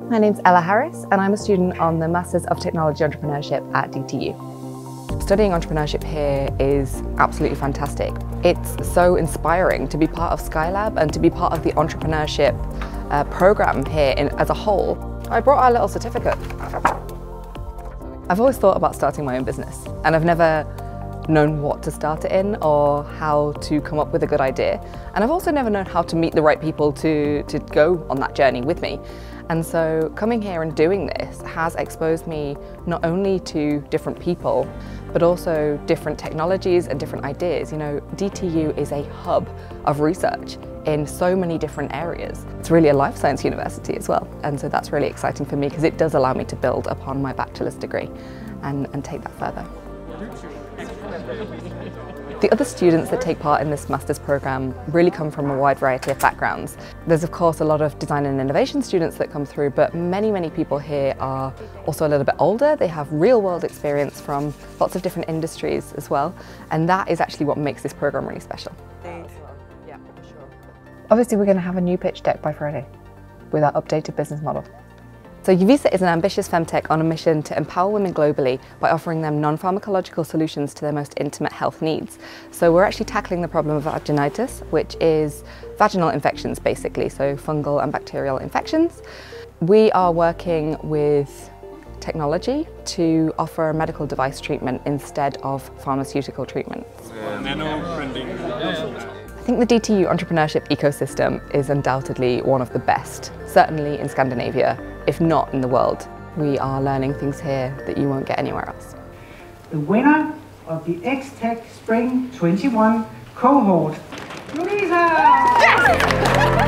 My name's Ella Harris and I'm a student on the Masters of Technology Entrepreneurship at DTU. Studying entrepreneurship here is absolutely fantastic. It's so inspiring to be part of Skylab and to be part of the entrepreneurship program here as a whole. I brought our little certificate. I've always thought about starting my own business and I've never known what to start it in or how to come up with a good idea. And I've also never known how to meet the right people to go on that journey with me. And so coming here and doing this has exposed me not only to different people, but also different technologies and different ideas. You know, DTU is a hub of research in so many different areas. It's really a life science university as well. And so that's really exciting for me because it does allow me to build upon my bachelor's degree and take that further. The other students that take part in this master's program really come from a wide variety of backgrounds. There's of course a lot of design and innovation students that come through, but many people here are also a little bit older. They have real world experience from lots of different industries as well, and that is actually what makes this program really special. Yeah, for sure. Obviously we're going to have a new pitch deck by Friday with our updated business model. So UVISA is an ambitious femtech on a mission to empower women globally by offering them non-pharmacological solutions to their most intimate health needs. So we're actually tackling the problem of vaginitis, which is vaginal infections basically, so fungal and bacterial infections. We are working with technology to offer a medical device treatment instead of pharmaceutical treatment. I think the DTU entrepreneurship ecosystem is undoubtedly one of the best, certainly in Scandinavia, if not in the world. We are learning things here that you won't get anywhere else. The winner of the X-Tech Spring 21 cohort, Louisa! Yes!